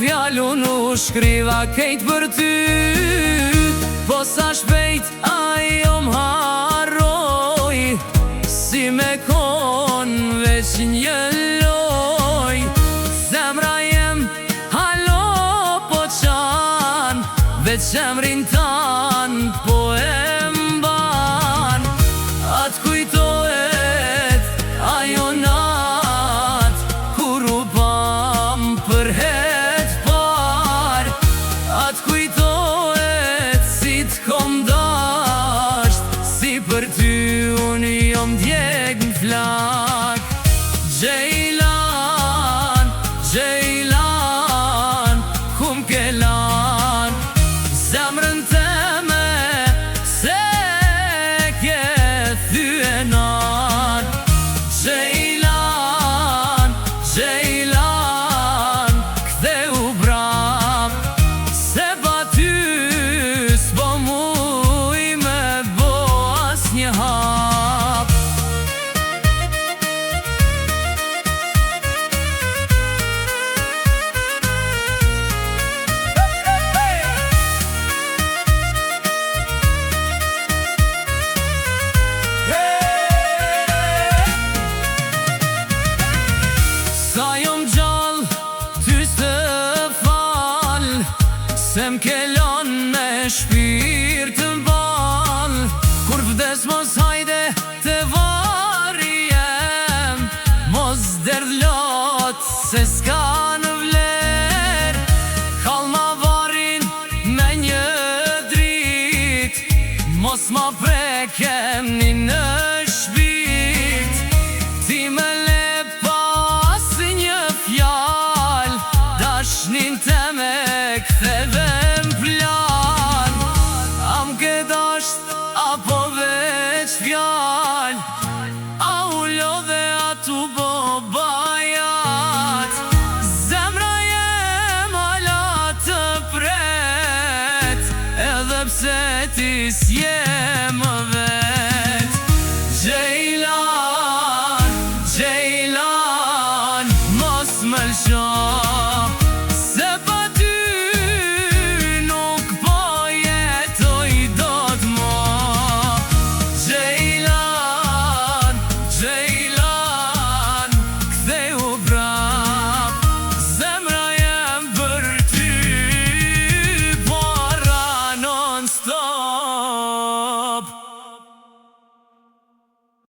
fjallu nu shkriva kejt për ty, po sa shpejt ajo m'harroj, si me kon veç një loj. Zemra jem halo po qan, veç emrin tan po e mban. Atë kujtohet ajo nat, kur u pam për het par. Atë kujtohet si t'kom dasht, si për ty unë jom djeg n'flak. Gjejlan, Gjejlan, kum ke lan zemrën teme, se ke thyenan. Gjejlan, Gjejlan, ktheu prap, se pa ty s'po muj me bo as një hap. Sa jom gjall, ty s'të fal, se m'ke lan me shpirt të ball. Kur vdes mos hajde te varri jem, mos derdh lot se s'ka në vler. Kall ma varrin me një drit, mos ma prekem një në shpit. Ti me le pas një fjall, dashnin teme ktheve m'plan. Am ke dasht apo veç fjall, a u lodhe atu bo bajat. Zemra jem ala të pret, edhe pse ti s'je